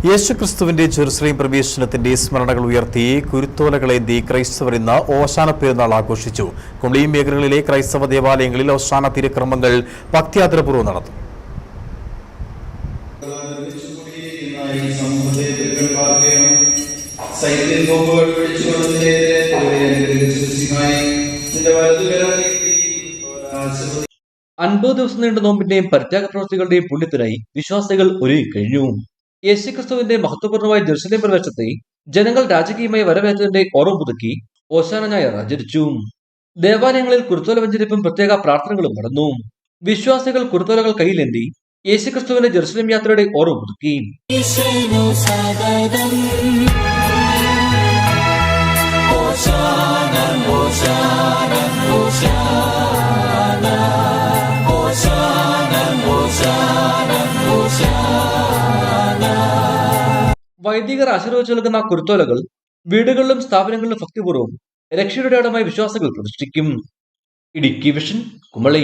യേശുക്രിസ്തുവിന്റെ ജെറുസലേം പ്രവേശനത്തിന്റെ സ്മരണകൾ ഉയർത്തി കുരുത്തോലകളേന്തി ക്രൈസ്തവർ ഇന്ന് ഓശാന പെരുന്നാൾ ആഘോഷിച്ചു. കുമളി മേഖലകളിലെ ക്രൈസ്തവ ദേവാലയങ്ങളിൽ ഓശാന തിരുക്രമങ്ങൾ ഭക്തിയാദരപൂർവ്വം നടന്നു. അൻപത് ദിവസം നീണ്ട നോമ്പിന്റെയും പരിത്യാഗ പ്രവൃത്തികളുടെയും പുണ്യത്തിനായി വിശ്വാസികൾ ഒരുങ്ങിക്കഴിഞ്ഞു. യേശുക്രിസ്തുവിന്റെ മഹത്വപൂർണ്ണമായ ജെറുസലേം പ്രവേശത്തെ ജനങ്ങൾ രാജകീയമായി വരവേറ്റതിന്റെ ഓർമ്മ പുതുക്കി ഓശാന ഞായർ ആചരിച്ചു. ദേവാലയങ്ങളിൽ കുരുത്തോല വെഞ്ചരിപ്പും പ്രത്യേക പ്രാർത്ഥനകളും നടന്നു. വിശ്വാസികൾ കുരുത്തോലകൾ കയ്യിലേന്തി യേശുക്രിസ്തുവിന്റെ ജെറുസലേം യാത്രയുടെ ഓർമ്മ പുതുക്കി. വൈദികർ ആശീർവദിച്ചു നൽകുന്ന കുരുത്തോലകൾ വീടുകളിലും സ്ഥാപനങ്ങളിലും ഭക്തിപൂർവ്വം രക്ഷയുടെ അടമായി വിശ്വാസികൾ പ്രതിഷ്ഠിക്കും. ഇടുക്കി വിഷൻ, കുമളി.